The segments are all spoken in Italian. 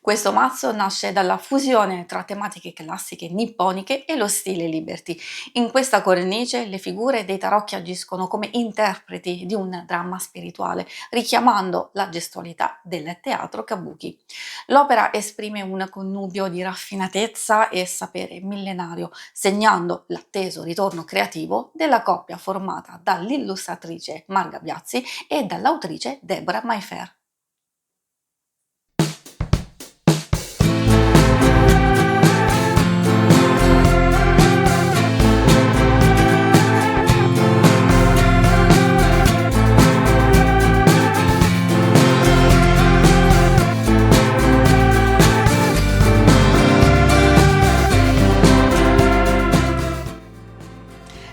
Questo mazzo nasce dalla fusione tra tematiche classiche nipponiche e lo stile Liberty. In questa cornice le figure dei tarocchi agiscono come interpreti di un dramma spirituale, richiamando la gestualità del teatro kabuki. L'opera esprime un connubio di raffinatezza e sapere millenario, segnando l'atteso ritorno creativo della coppia formata dall'illustratrice Marga Biazzi e dall'autrice Deborah Mayfair.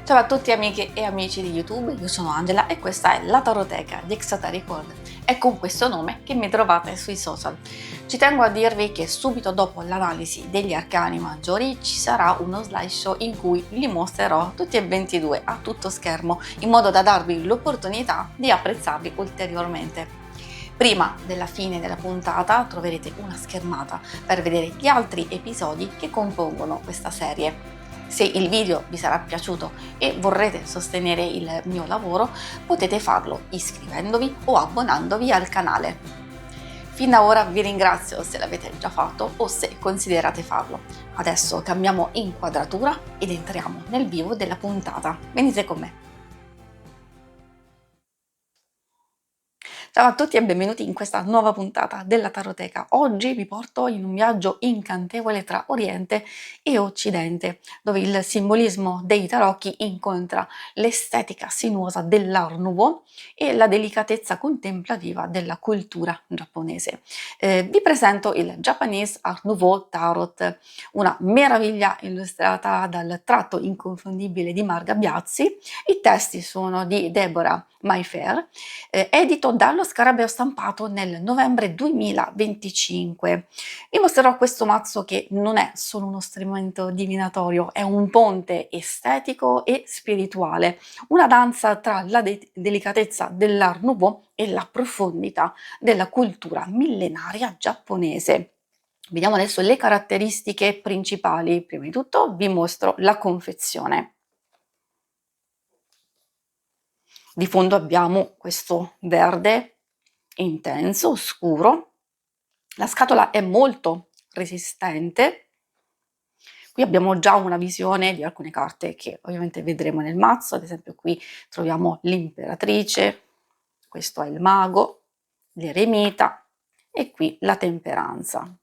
Ciao a tutti amiche e amici di YouTube, io sono Angela e questa è la Taroteca di Exoteric World. È con questo nome che mi trovate sui social. Ci tengo a dirvi che subito dopo l'analisi degli arcani maggiori ci sarà uno slideshow in cui li mostrerò tutti e 22 a tutto schermo, in modo da darvi l'opportunità di apprezzarli ulteriormente. Prima della fine della puntata troverete una schermata per vedere gli altri episodi che compongono questa serie. Se il video vi sarà piaciuto e vorrete sostenere il mio lavoro, potete farlo iscrivendovi o abbonandovi al canale. Fin da ora vi ringrazio se l'avete già fatto o se considerate farlo. Adesso cambiamo inquadratura ed entriamo nel vivo della puntata. Venite con me. Ciao a tutti e benvenuti in questa nuova puntata della Taroteca. Oggi vi porto in un viaggio incantevole tra Oriente e Occidente, dove il simbolismo dei tarocchi incontra l'estetica sinuosa dell'Art Nouveau e la delicatezza contemplativa della cultura giapponese. Vi presento il Japanese Art Nouveau Tarot, una meraviglia illustrata dal tratto inconfondibile di Marga Biazzi. I testi sono di Deborah Mayfair, edito dallo Scarabeo stampato nel novembre 2025. Vi mostrerò questo mazzo che non è solo uno strumento divinatorio, è un ponte estetico e spirituale, una danza tra la delicatezza dell'Art Nouveau e la profondità della cultura millenaria giapponese. Vediamo adesso le caratteristiche principali. Prima di tutto vi mostro la confezione. Di fondo abbiamo questo verde intenso, scuro. La scatola è molto resistente. Qui abbiamo già una visione di alcune carte che ovviamente vedremo nel mazzo. Ad esempio qui troviamo l'imperatrice, questo è il mago, l'eremita e qui la temperanza.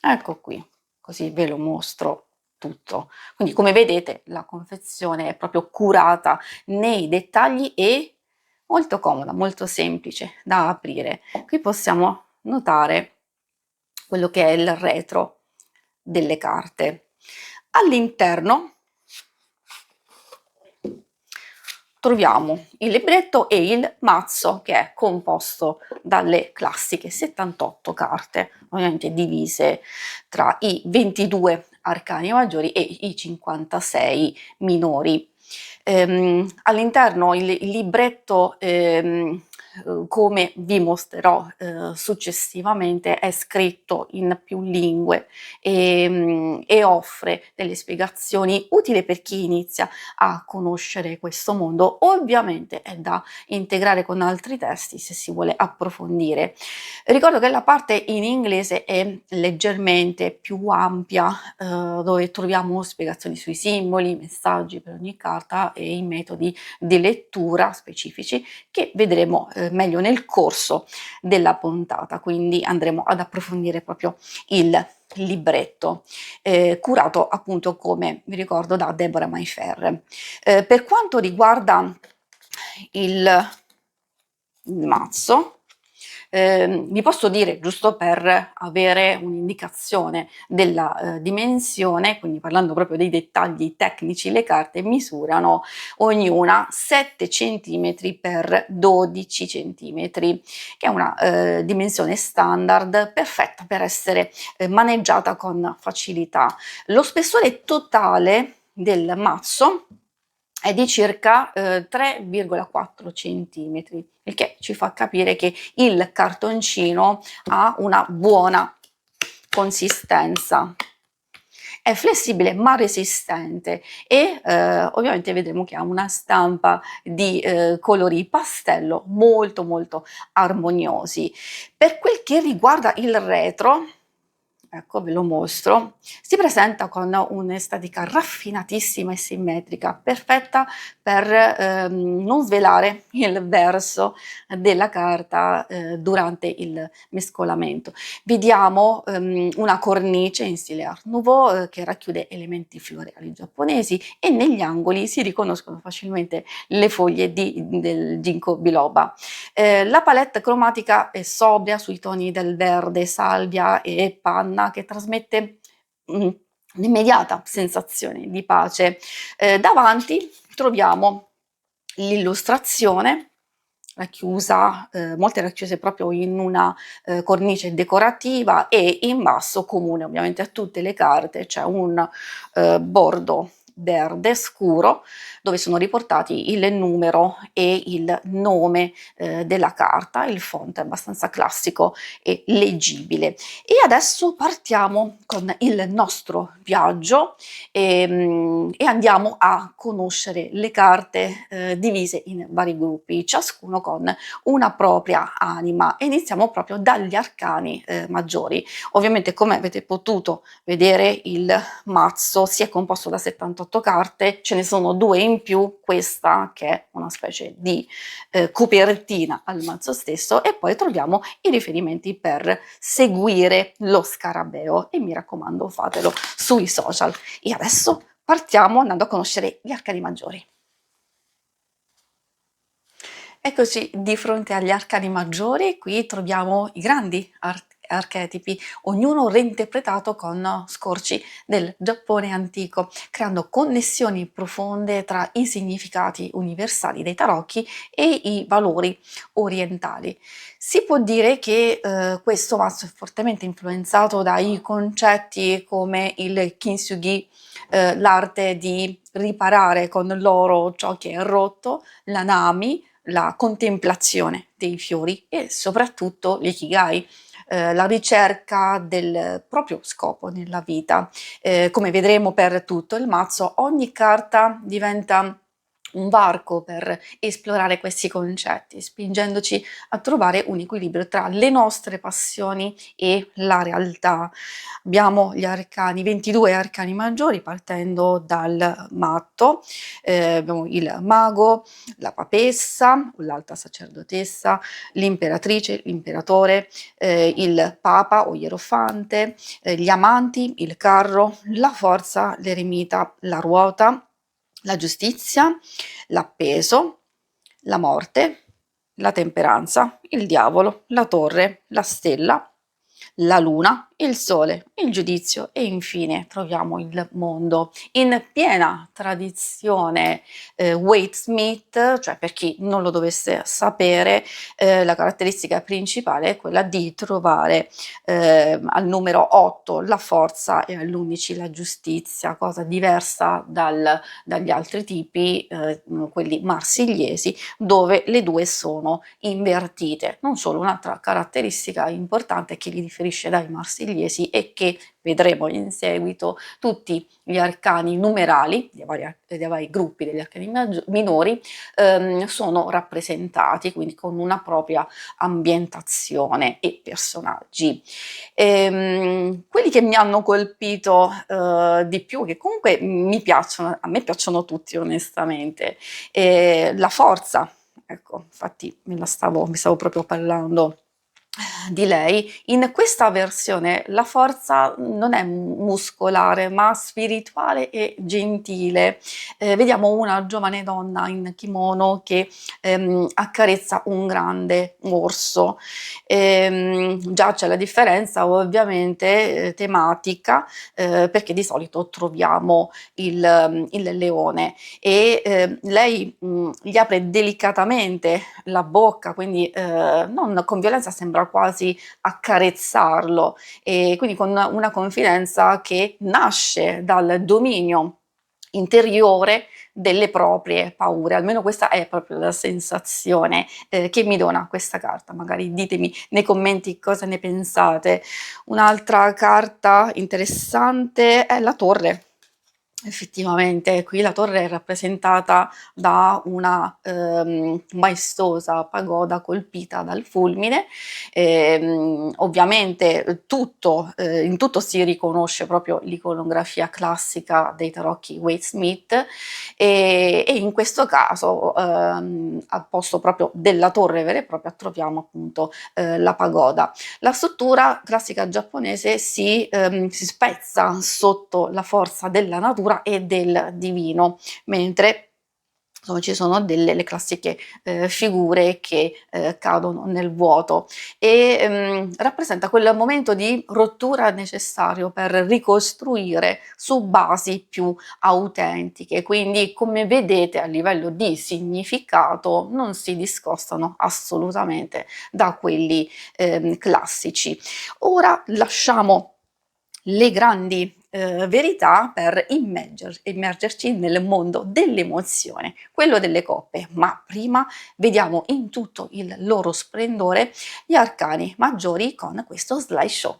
Ecco qui, così ve lo mostro tutto. Quindi come vedete la confezione è proprio curata nei dettagli e molto comoda, molto semplice da aprire. Qui possiamo notare quello che è il retro delle carte. All'interno troviamo il libretto e il mazzo, che è composto dalle classiche 78 carte, ovviamente divise tra i 22 arcani maggiori e i 56 minori. All'interno il libretto, come vi mostrerò successivamente, è scritto in più lingue e offre delle spiegazioni utili per chi inizia a conoscere questo mondo. Ovviamente è da integrare con altri testi se si vuole approfondire. Ricordo che la parte in inglese è leggermente più ampia, dove troviamo spiegazioni sui simboli, messaggi per ogni carta e i metodi di lettura specifici che vedremo meglio nel corso della puntata, quindi andremo ad approfondire proprio il libretto, curato appunto, come vi ricordo, da Deborah Mayfair. Per quanto riguarda il mazzo, vi posso dire, giusto per avere un'indicazione della dimensione, quindi parlando proprio dei dettagli tecnici, le carte misurano ognuna 7 cm per 12 cm, che è una dimensione standard perfetta per essere maneggiata con facilità. Lo spessore totale del mazzo è di circa 3,4 centimetri, il che ci fa capire che il cartoncino ha una buona consistenza. È flessibile ma resistente e ovviamente vedremo che ha una stampa di colori pastello molto molto armoniosi. Per quel che riguarda il retro, ecco ve lo mostro, si presenta con un'estetica raffinatissima e simmetrica, perfetta per non svelare il verso della carta durante il mescolamento. Vediamo una cornice in stile Art Nouveau che racchiude elementi floreali giapponesi e negli angoli si riconoscono facilmente le foglie del ginkgo biloba. La palette cromatica è sobria sui toni del verde, salvia e panna che trasmette un'immediata sensazione di pace. Davanti troviamo l'illustrazione racchiusa, molte racchiuse proprio in una cornice decorativa e in basso, comune ovviamente a tutte le carte, c'è un bordo verde scuro dove sono riportati il numero e il nome della carta. Il font è abbastanza classico e leggibile. E adesso partiamo con il nostro viaggio e andiamo a conoscere le carte divise in vari gruppi, ciascuno con una propria anima. E iniziamo proprio dagli arcani maggiori. Ovviamente, come avete potuto vedere, il mazzo si è composto da 78 carte, ce ne sono due in più, questa che è una specie di copertina al mazzo stesso, e poi troviamo i riferimenti per seguire lo scarabeo, e mi raccomando fatelo sui social. E adesso partiamo andando a conoscere gli arcani maggiori. Eccoci di fronte agli arcani maggiori, qui troviamo i grandi archetipi, ognuno reinterpretato con scorci del Giappone antico, creando connessioni profonde tra i significati universali dei tarocchi e i valori orientali. Si può dire che questo mazzo è fortemente influenzato dai concetti come il kintsugi, l'arte di riparare con l'oro ciò che è rotto, la nami, la contemplazione dei fiori e soprattutto l'ikigai, la ricerca del proprio scopo nella vita. Come vedremo per tutto il mazzo, ogni carta diventa un varco per esplorare questi concetti, spingendoci a trovare un equilibrio tra le nostre passioni e la realtà. Abbiamo gli arcani, 22 arcani maggiori, partendo dal matto, abbiamo il mago, la papessa, l'alta sacerdotessa, l'imperatrice, l'imperatore, il papa o ierofante, gli amanti, il carro, la forza, l'eremita, la ruota, la giustizia, l'appeso, la morte, la temperanza, il diavolo, la torre, la stella, la luna, il sole, il giudizio e infine troviamo il mondo. In piena tradizione Waite Smith, cioè per chi non lo dovesse sapere, la caratteristica principale è quella di trovare al numero 8 la forza e all'11 la giustizia, cosa diversa dagli altri tipi, quelli marsigliesi, dove le due sono invertite. Non solo, un'altra caratteristica importante che li differisce dai marsigliesi è che vedremo in seguito tutti gli arcani numerali dei vari gruppi degli arcani minori sono rappresentati, quindi con una propria ambientazione e personaggi. Quelli che mi hanno colpito di più, che comunque mi piacciono, a me piacciono tutti onestamente, la forza, ecco, infatti mi stavo proprio parlando di lei. In questa versione la forza non è muscolare, ma spirituale e gentile. Vediamo una giovane donna in kimono che accarezza un grande orso. Già c'è la differenza ovviamente tematica, perché di solito troviamo il leone e lei gli apre delicatamente la bocca, quindi non con violenza, sembra quasi accarezzarlo, e quindi con una confidenza che nasce dal dominio interiore delle proprie paure. Almeno questa è proprio la sensazione che mi dona questa carta. Magari ditemi nei commenti cosa ne pensate. Un'altra carta interessante è la torre. Effettivamente, qui la torre è rappresentata da una maestosa pagoda colpita dal fulmine. Ovviamente in tutto si riconosce proprio l'iconografia classica dei tarocchi Waite Smith, e in questo caso al posto proprio della torre vera e propria troviamo appunto la pagoda. La struttura classica giapponese si spezza sotto la forza della natura e del divino, mentre ci sono le classiche figure che cadono nel vuoto, e rappresenta quel momento di rottura necessario per ricostruire su basi più autentiche. Quindi, come vedete, a livello di significato non si discostano assolutamente da quelli classici. Ora lasciamo le grandi verità per immergerci nel mondo dell'emozione, quello delle coppe, ma prima vediamo in tutto il loro splendore gli arcani maggiori con questo slideshow.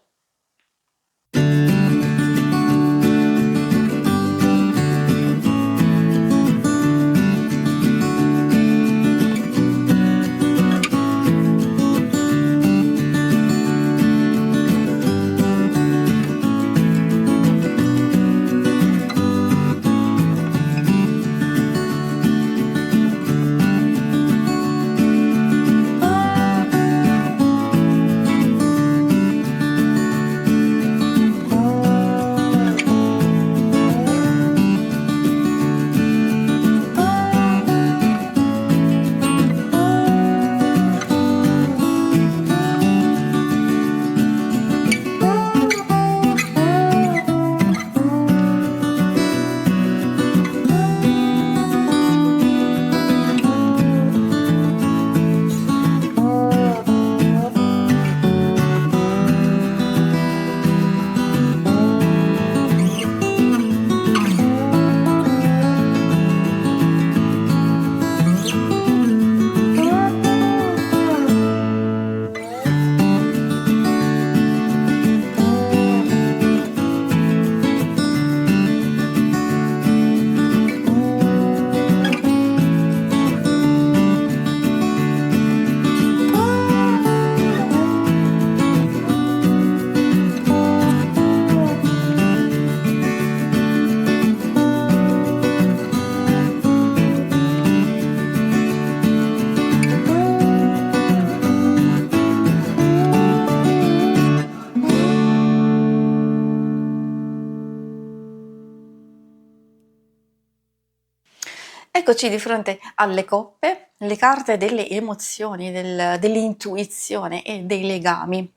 Eccoci di fronte alle coppe, le carte delle emozioni, dell'intuizione e dei legami.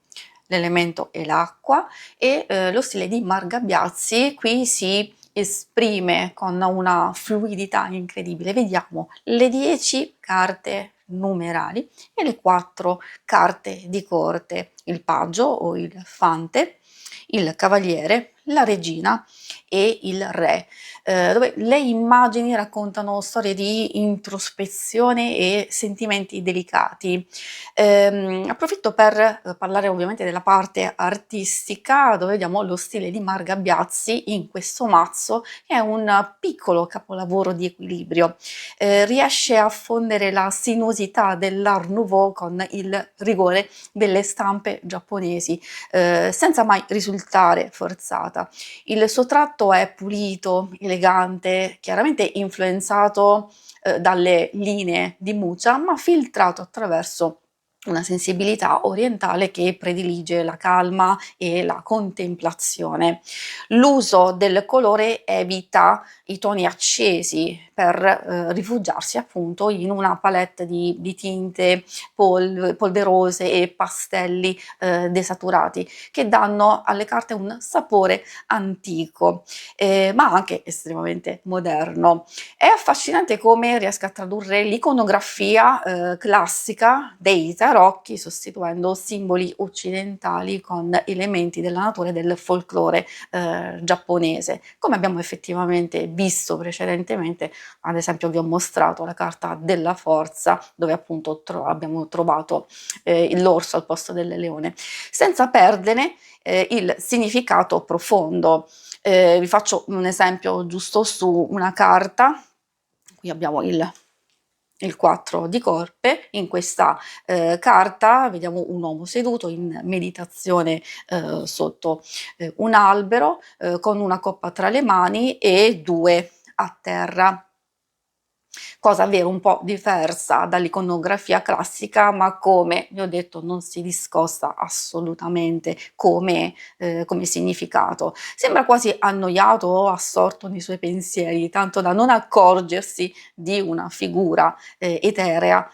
L'elemento è l'acqua, e lo stile di Margabbiazzi qui si esprime con una fluidità incredibile. Vediamo le 10 carte numerali e le 4 carte di corte: il paggio o il fante, il cavaliere, la regina e il re, dove le immagini raccontano storie di introspezione e sentimenti delicati. Approfitto per parlare ovviamente della parte artistica, dove vediamo lo stile di Margabbiazzi in questo mazzo, che è un piccolo capolavoro di equilibrio. Riesce a fondere la sinuosità dell'Art Nouveau con il rigore delle stampe giapponesi, senza mai risultare forzata. Il suo tratto è pulito, elegante, chiaramente influenzato dalle linee di Mucha, ma filtrato attraverso una sensibilità orientale che predilige la calma e la contemplazione. L'uso del colore evita i toni accesi per rifugiarsi appunto in una palette di tinte polverose e pastelli desaturati che danno alle carte un sapore antico, ma anche estremamente moderno. È affascinante come riesca a tradurre l'iconografia classica dei tarocchi sostituendo simboli occidentali con elementi della natura e del folklore giapponese, come abbiamo effettivamente visto precedentemente. Ad esempio vi ho mostrato la carta della forza dove appunto abbiamo trovato l'orso al posto del leone, senza perdere il significato profondo. Vi faccio un esempio giusto su una carta. Qui abbiamo il 4 di corpe. In questa carta vediamo un uomo seduto in meditazione sotto un albero con una coppa tra le mani e 2 a terra. Cosa vero un po' diversa dall'iconografia classica, ma come vi ho detto non si discosta assolutamente come significato. Sembra quasi annoiato o assorto nei suoi pensieri, tanto da non accorgersi di una figura eterea,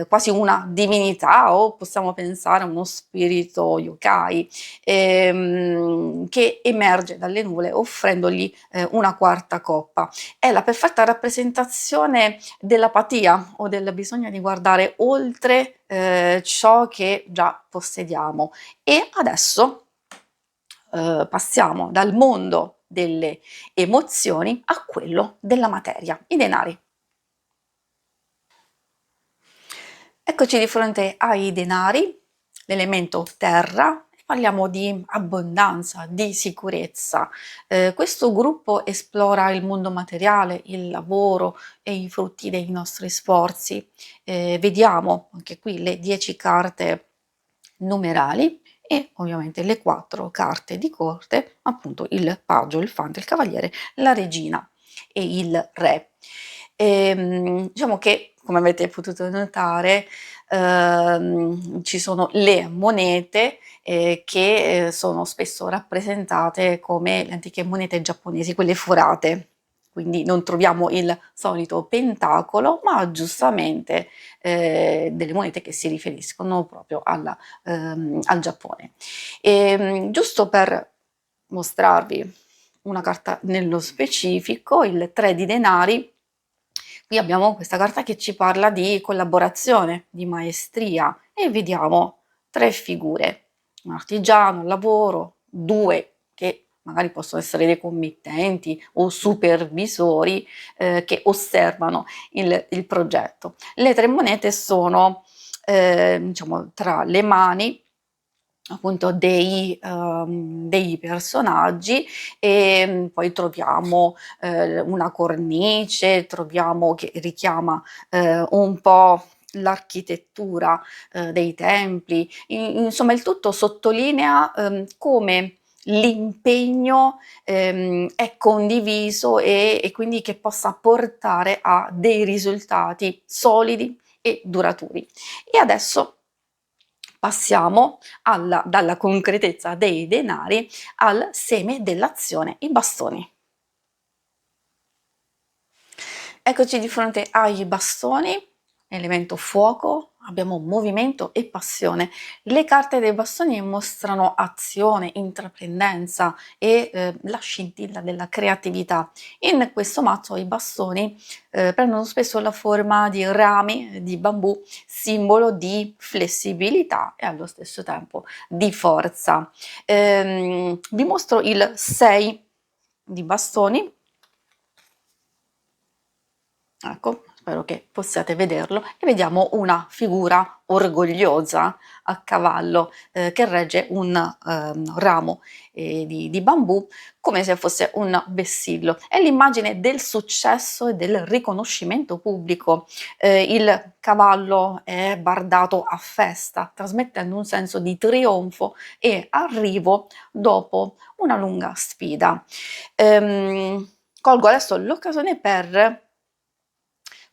quasi una divinità, o possiamo pensare a uno spirito yokai, che emerge dalle nuvole offrendogli una quarta coppa. È la perfetta rappresentazione dell'apatia o del bisogno di guardare oltre ciò che già possediamo. E adesso passiamo dal mondo delle emozioni a quello della materia, i denari. Eccoci di fronte ai denari, l'elemento terra. Parliamo di abbondanza, di sicurezza. Questo gruppo esplora il mondo materiale, il lavoro e i frutti dei nostri sforzi. Vediamo anche qui le 10 carte numerali e ovviamente le 4 carte di corte, appunto il paggio, il fante, il cavaliere, la regina e il re. Diciamo che, come avete potuto notare, ci sono le monete che sono spesso rappresentate come le antiche monete giapponesi, quelle forate. Quindi non troviamo il solito pentacolo, ma giustamente delle monete che si riferiscono proprio al Giappone. Giusto per mostrarvi una carta nello specifico, il 3 di denari. Qui abbiamo questa carta che ci parla di collaborazione, di maestria e vediamo 3 figure, un artigiano, un lavoro, 2 che magari possono essere dei committenti o supervisori che osservano il progetto. Le 3 monete sono diciamo tra le mani appunto dei personaggi e poi troviamo una cornice, troviamo che richiama un po' l'architettura dei templi, insomma il tutto sottolinea come l'impegno è condiviso e quindi che possa portare a dei risultati solidi e duraturi. E adesso passiamo dalla concretezza dei denari al seme dell'azione, i bastoni. Eccoci di fronte ai bastoni, elemento fuoco, abbiamo movimento e passione. Le carte dei bastoni mostrano azione, intraprendenza e la scintilla della creatività. In questo mazzo i bastoni prendono spesso la forma di rami di bambù, simbolo di flessibilità e allo stesso tempo di forza. Vi mostro il 6 di bastoni. Ecco, spero che possiate vederlo e vediamo una figura orgogliosa a cavallo che regge un ramo di bambù come se fosse un vessillo. È l'immagine del successo e del riconoscimento pubblico. Il cavallo è bardato a festa, trasmettendo un senso di trionfo e arrivo dopo una lunga sfida. Colgo adesso l'occasione per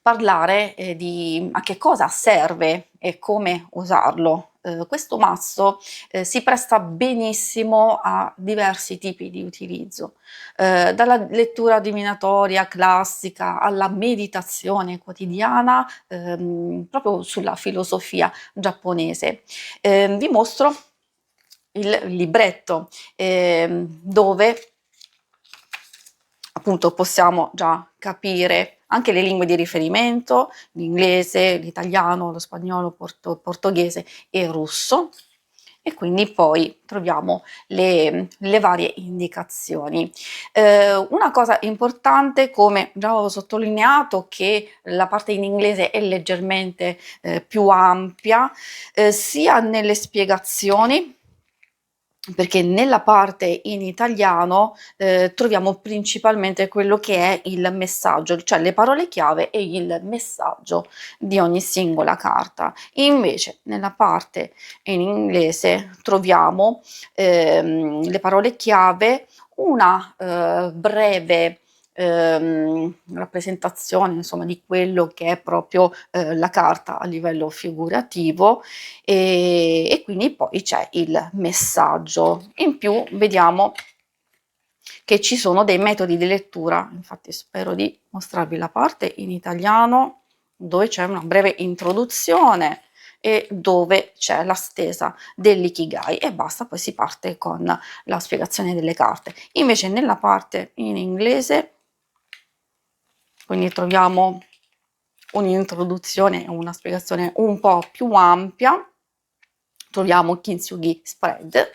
parlare di a che cosa serve e come usarlo questo mazzo si presta benissimo a diversi tipi di utilizzo, dalla lettura divinatoria classica alla meditazione quotidiana, proprio sulla filosofia giapponese. Vi mostro il libretto, dove appunto possiamo già capire anche le lingue di riferimento, l'inglese, l'italiano, lo spagnolo, portoghese e russo, e quindi poi troviamo le varie indicazioni. Una cosa importante, come già avevo sottolineato, che la parte in inglese è leggermente più ampia, sia nelle spiegazioni, perché nella parte in italiano troviamo principalmente quello che è il messaggio, cioè le parole chiave e il messaggio di ogni singola carta. Invece nella parte in inglese troviamo le parole chiave, una breve rappresentazione, insomma, di quello che è proprio la carta a livello figurativo, e quindi poi c'è il messaggio. In più vediamo che ci sono dei metodi di lettura, infatti spero di mostrarvi la parte in italiano dove c'è una breve introduzione e dove c'è la stesa dell'ikigai, e basta, poi si parte con la spiegazione delle carte. Invece nella parte in inglese, quindi troviamo un'introduzione e una spiegazione un po' più ampia, troviamo Kintsugi Spread,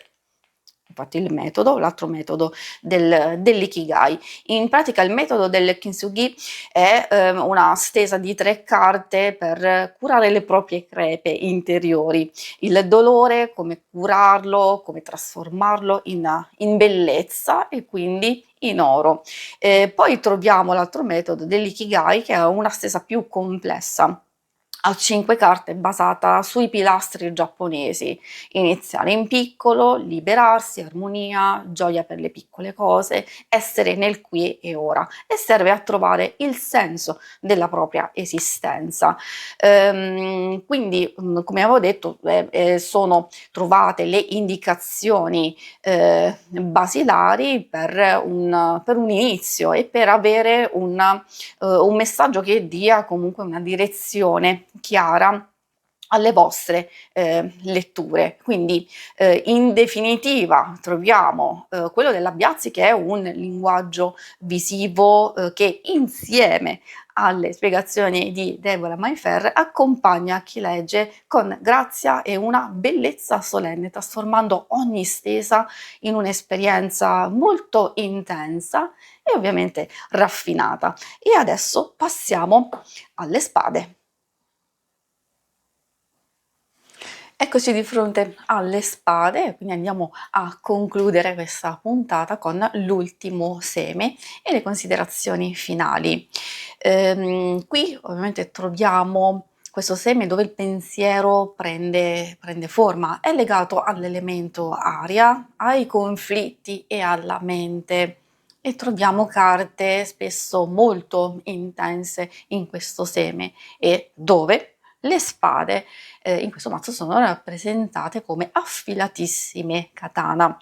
infatti il metodo, l'altro metodo dell'ikigai. In pratica il metodo del Kintsugi è una stesa di 3 carte per curare le proprie crepe interiori, il dolore, come curarlo, come trasformarlo in bellezza e quindi in oro. Poi troviamo l'altro metodo dell'ikigai, che è una stesa più complessa, a 5 carte, basata sui pilastri giapponesi: iniziare in piccolo, liberarsi, armonia, gioia per le piccole cose, essere nel qui e ora, e serve a trovare il senso della propria esistenza. Quindi, come avevo detto, sono trovate le indicazioni basilari per un inizio e per avere un messaggio che dia comunque una direzione chiara alle vostre letture. Quindi in definitiva troviamo quello della Biazzi, che è un linguaggio visivo che insieme alle spiegazioni di Deborah Mayfair accompagna chi legge con grazia e una bellezza solenne, trasformando ogni stesa in un'esperienza molto intensa e ovviamente raffinata. E adesso passiamo alle spade. Eccoci di fronte alle spade, quindi andiamo a concludere questa puntata con l'ultimo seme e le considerazioni finali. Qui ovviamente troviamo questo seme dove il pensiero prende forma, è legato all'elemento aria, ai conflitti e alla mente. E troviamo carte spesso molto intense in questo seme, e dove le spade in questo mazzo sono rappresentate come affilatissime katana.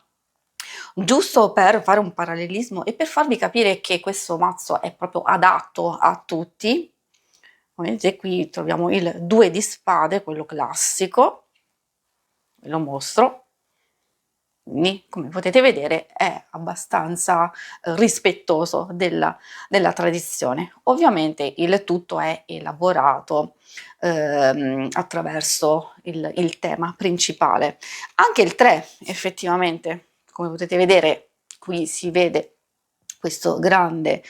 Giusto per fare un parallelismo e per farvi capire che questo mazzo è proprio adatto a tutti, come vedete qui troviamo il 2 di spade, quello classico, ve lo mostro. Quindi, come potete vedere, è abbastanza rispettoso della tradizione. Ovviamente il tutto è elaborato attraverso il tema principale. Anche il 3, effettivamente, come potete vedere, qui si vede questo grande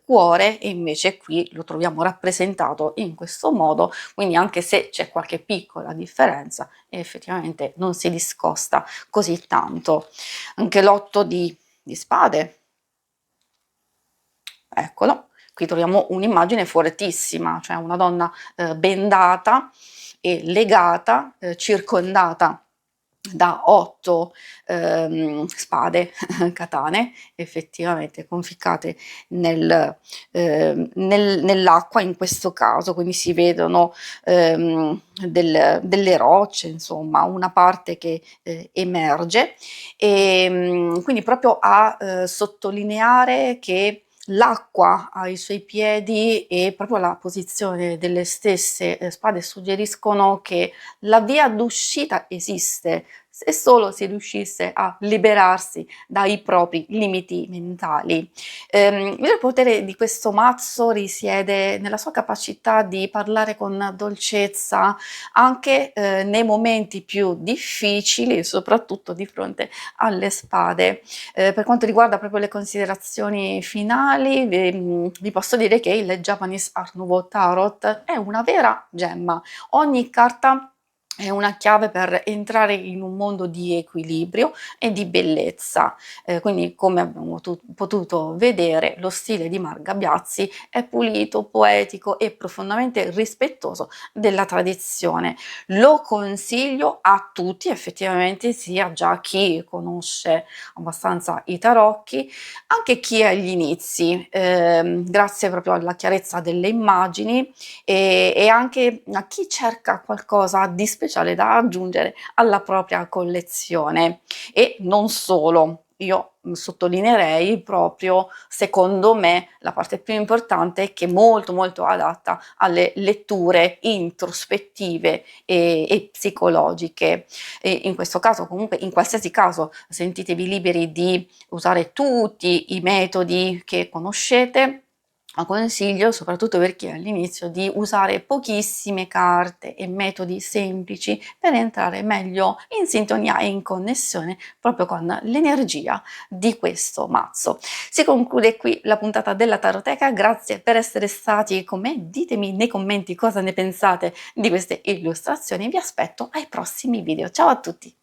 cuore, e invece qui lo troviamo rappresentato in questo modo, quindi anche se c'è qualche piccola differenza, effettivamente non si discosta così tanto. Anche l'8 di spade, eccolo, qui troviamo un'immagine fortissima, cioè una donna bendata e legata, circondata da 8 spade, katane, effettivamente conficcate nell'acqua in questo caso, quindi si vedono delle rocce, insomma, una parte che emerge, quindi proprio a sottolineare che l'acqua ai suoi piedi e proprio la posizione delle stesse spade suggeriscono che la via d'uscita esiste, se solo si riuscisse a liberarsi dai propri limiti mentali. Il potere di questo mazzo risiede nella sua capacità di parlare con dolcezza anche nei momenti più difficili, soprattutto di fronte alle spade. Per quanto riguarda proprio le considerazioni finali, vi posso dire che il Japanese Art Nouveau Tarot è una vera gemma. Ogni carta è una chiave per entrare in un mondo di equilibrio e di bellezza. Quindi, come abbiamo potuto vedere, lo stile di Mar Gabbiazzi è pulito, poetico e profondamente rispettoso della tradizione. Lo consiglio a tutti, effettivamente, sia già chi conosce abbastanza i tarocchi, anche chi è agli inizi, grazie proprio alla chiarezza delle immagini e anche a chi cerca qualcosa di speciale da aggiungere alla propria collezione. E non solo. Io sottolineerei proprio, secondo me, la parte più importante è che è molto molto adatta alle letture introspettive e psicologiche. E in questo caso, comunque, in qualsiasi caso, sentitevi liberi di usare tutti i metodi che conoscete, ma consiglio, soprattutto per chi è all'inizio, di usare pochissime carte e metodi semplici per entrare meglio in sintonia e in connessione proprio con l'energia di questo mazzo. Si conclude qui la puntata della Taroteca, grazie per essere stati con me, ditemi nei commenti cosa ne pensate di queste illustrazioni, vi aspetto ai prossimi video, ciao a tutti!